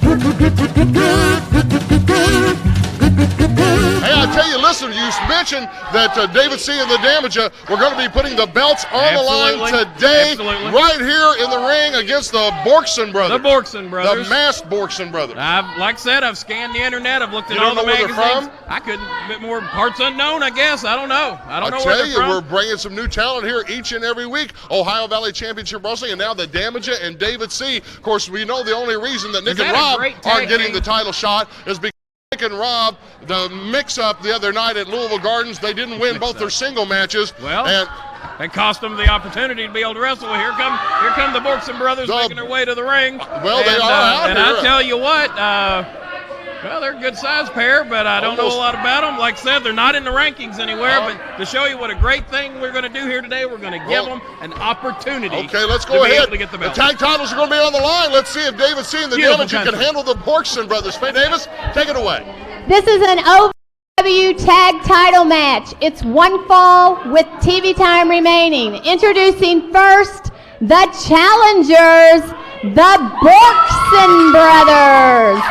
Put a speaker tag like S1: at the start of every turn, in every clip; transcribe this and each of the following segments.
S1: Hey, I tell you, listen, you mentioned that David C and the Damaja were going to be putting the belts on the line today, right here in the ring against the Borkcin Brothers.
S2: The Borkcin Brothers.
S1: The masked Borkcin Brothers.
S2: Like I said, I've scanned the internet. I've looked at
S1: You
S2: all
S1: don't
S2: the
S1: know where
S2: magazines.
S1: they're from?
S2: I couldn't. A bit more parts unknown, I guess. I don't know. I don't know where
S1: tell
S2: they're
S1: you,
S2: from.
S1: we're bringing some new talent here each and every week. Ohio Valley Championship Wrestling, and now the Damaja and David C. Of course, we know the only reason that Nick and Rob aren't getting the title shot is because Nick and Rob, the mix-up the other night at Louisville Gardens, they didn't win both their single matches.
S2: Well, it cost them the opportunity to be able to wrestle. Here come the Borkcin Brothers making their way to the ring.
S1: Well, they are out
S2: and
S1: here.
S2: I tell you what, well, they're a good-sized pair, but I don't know a lot about them. Like I said, they're not in the rankings anywhere, but to show you what a great thing we're going to do here today, we're going to give them an opportunity.
S1: Okay, let's go ahead.
S2: To get the belt.
S1: The tag titles are going to be on the line. Let's see if David C. and the Damaja can handle the Borkcin Brothers. Faye Davis, take it away.
S3: This is an OVW tag title match. It's one fall with TV time remaining. Introducing first, the challengers, the Borkcin Brothers.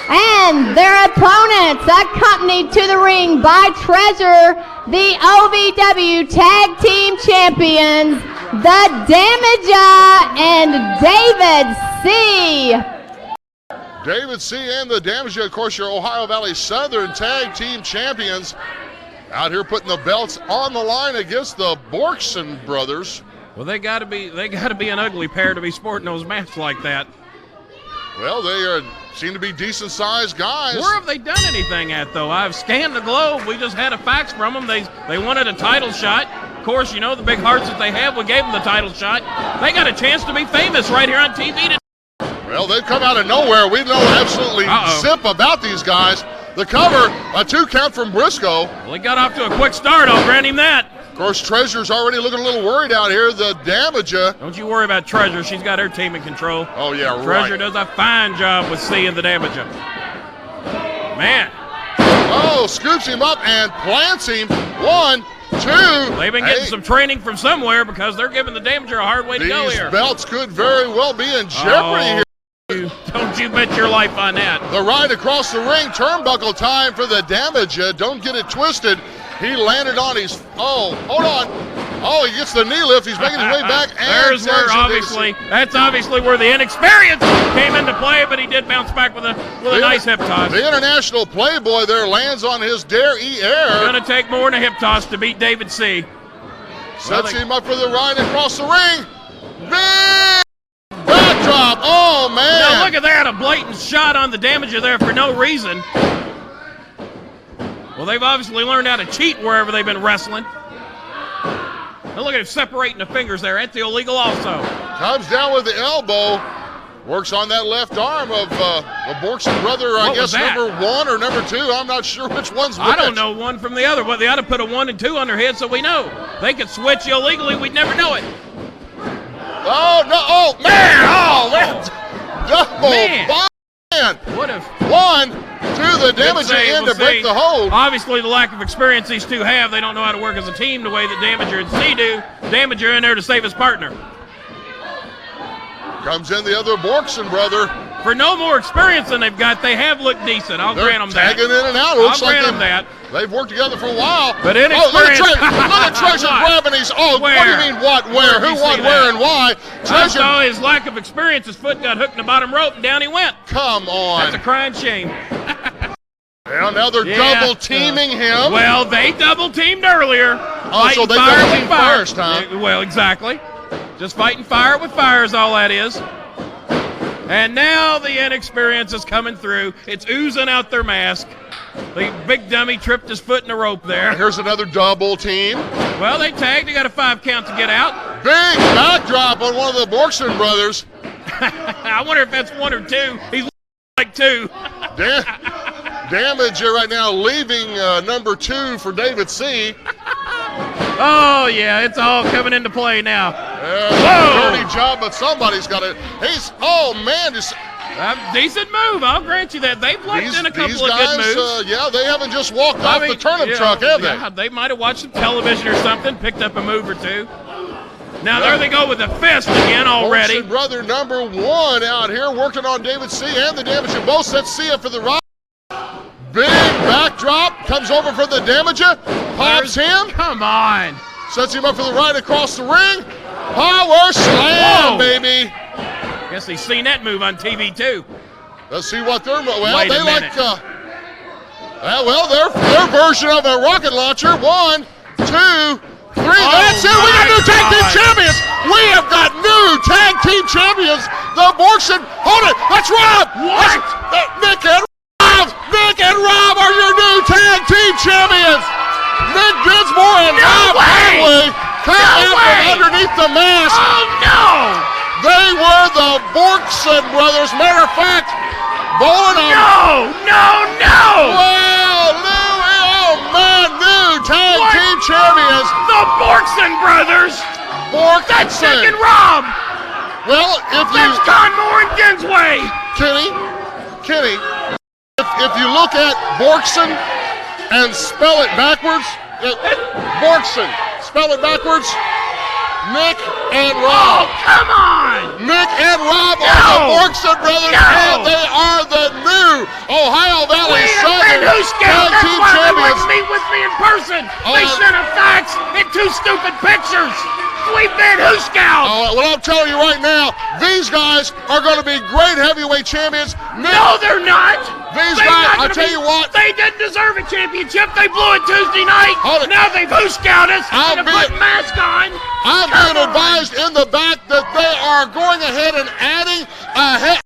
S3: And their opponents, accompanied to the ring by Treasure, the OVW Tag Team Champions, the Damaja and David C.
S1: David C. and the Damaja, of course, your Ohio Valley Southern Tag Team Champions, out here putting the belts on the line against the Borkcin Brothers.
S2: Well, they got to be an ugly pair to be sporting those masks like that.
S1: Well, they seem to be decent-sized guys.
S2: Where have they done anything at, though? I've scanned the globe. We just had a fax from them. They wanted a title shot. Of course, you know, the big hearts that they have, we gave them the title shot. They got a chance to be famous right here on TV today.
S1: Well, they've come out of nowhere. We know absolutely zip about these guys. The cover, a 2 count from Briscoe.
S2: Well, he got off to a quick start. I'll grant him that.
S1: Of course, Treasure's already looking a little worried out here. The Damaja.
S2: Don't you worry about Treasure. She's got her team in control.
S1: Oh, yeah, right.
S2: Treasure does a fine job with C and the Damaja. Man.
S1: Oh, scoops him up and plants him. 1, 2.
S2: They've been getting some training from somewhere because they're giving the Damaja a hard way to go here.
S1: These belts could very well be in jeopardy here.
S2: Don't you bet your life on that.
S1: The ride across the ring, turnbuckle time for the Damaja. Don't get it twisted. He landed on his, hold on. Oh, he gets the knee lift. He's making his way back. And
S2: that's obviously where the inexperience came into play, but he did bounce back with a nice hip toss.
S1: The international playboy there lands on his derriere.
S2: Going to take more than a hip toss to beat David C.
S1: Sets him up for the ride across the ring. Big backdrop. Oh, man.
S2: Now, look at that. A blatant shot on the Damaja there for no reason. Well, they've obviously learned how to cheat wherever they've been wrestling. And look at him separating the fingers there. That's illegal also.
S1: Comes down with the elbow. Works on that left arm of a Borkcin brother, I guess number 1 or number 2. I'm not sure which one's which.
S2: I don't know one from the other, but they ought to put a 1 and 2 on their head so we know. They could switch illegally. We'd never know it.
S1: Oh, no. Oh, man. Oh, man. Double man.
S2: What if
S1: 1, 2, the Damaja in to break the hold.
S2: Obviously, the lack of experience these two have, they don't know how to work as a team the way that Damaja and C do. Damaja in there to save his partner.
S1: Comes in the other Borkcin brother.
S2: For no more experience than they've got, they have looked decent. I'll grant them that.
S1: Tagging in and out.
S2: I'll grant them that.
S1: They've worked together for a while.
S2: But inexperience.
S1: Look at Treasure grabbing these. Oh,
S2: where?
S1: What do you mean what, where? Who, what, where, and why?
S2: Treasure. I saw his lack of experience. His foot got hooked in the bottom rope, and down he went.
S1: Come on.
S2: That's a crying shame.
S1: Well, now they're double teaming him.
S2: Well, they double teamed earlier.
S1: Oh, so they double teamed first, huh?
S2: Well, exactly. Just fighting fire with fire is all that is. And now the inexperience is coming through. It's oozing out their mask. The big dummy tripped his foot in the rope there.
S1: Here's another double team.
S2: Well, they tagged. They got a 5 count to get out.
S1: Big backdrop on one of the Borkcin brothers.
S2: I wonder if that's 1 or 2. He's like 2.
S1: Damaja right now leaving number 2 for David C.
S2: Oh, yeah, it's all coming into play now.
S1: Dirty job, but somebody's got it. Oh, man.
S2: A decent move, I'll grant you that. They've lucked in a couple of good moves.
S1: Yeah, they haven't just walked off the turnip truck, have they?
S2: Yeah, they might have watched some television or something, picked up a move or 2. Now there they go with the fist again already.
S1: Borkcin brother number 1 out here working on David C and the Damaja. Both sets C up for the rock. Big backdrop, comes over for the Damaja, pops him.
S2: Come on.
S1: Sets him up for the right across the ring. Power slam,
S2: Whoa.
S1: baby.
S2: Guess they've seen that move on TV too.
S1: Let's see what their, well,
S2: Wait a
S1: they
S2: minute.
S1: like, their version of a rocket launcher. 1, 2, 3, that's it. We got new tag team champions. We have got new tag team champions. The Borkcin, hold it, that's Rob.
S2: What?
S1: Nick and Rob. Nick and Rob are your new tag team champions. Nick Dinsmore and Rob Conway come out from underneath the mask.
S2: Oh no!
S1: They were the Borkcin brothers. Matter of fact, bowling on.
S2: No!
S1: Wow, new tag
S2: What?
S1: team champions.
S2: The Borkcin brothers! That's Nick
S1: Borkcin.
S2: and Rob!
S1: Well, if you,
S2: That's Conmore and Dinsway!
S1: Kenny, if you look at Borkcin and spell it backwards, Borkcin, spell it backwards, Nick and
S2: Oh,
S1: Rob.
S2: come on!
S1: Nick and Rob are the Borkcin brothers, and they are the new Ohio Valley
S2: We have
S1: Southern
S2: been who scout.
S1: Tag
S2: That's
S1: Team
S2: why they
S1: Champions.
S2: wouldn't meet with me in person. They sent a fax and 2 stupid pictures. We've been who scout.
S1: Well, I'm telling you right now, these guys are going to be great heavyweight champions. Nick,
S2: No, they're not.
S1: These
S2: They're
S1: guys,
S2: not
S1: I'll
S2: gonna
S1: tell you what.
S2: They didn't deserve a championship. They blew it Tuesday night.
S1: Hold it.
S2: Now they've who scout us and
S1: be-
S2: put mask on.
S1: I'm
S2: Come
S1: being
S2: on.
S1: advised in the back that they are going ahead and adding a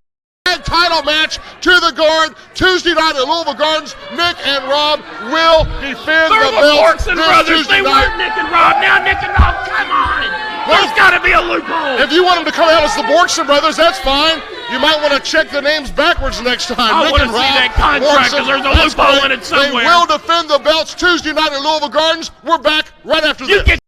S1: title match to the guard Tuesday night at Louisville Gardens. Nick and Rob will defend
S2: They're
S1: the
S2: the
S1: belts
S2: Borkcin
S1: this
S2: brothers.
S1: Tuesday
S2: They
S1: night.
S2: weren't Nick and Rob. Now Nick and Rob. Come on. There's got to be a loophole.
S1: If you want them to come out as the Borkcin brothers, that's fine. You might want to check the names backwards next time.
S2: I
S1: Nick
S2: wanna
S1: and
S2: see
S1: Rob,
S2: that contract, 'cause there's a
S1: that's
S2: loophole
S1: great.
S2: in it somewhere.
S1: They will defend the belts Tuesday night at Louisville Gardens. We're back right after
S2: You
S1: this.
S2: get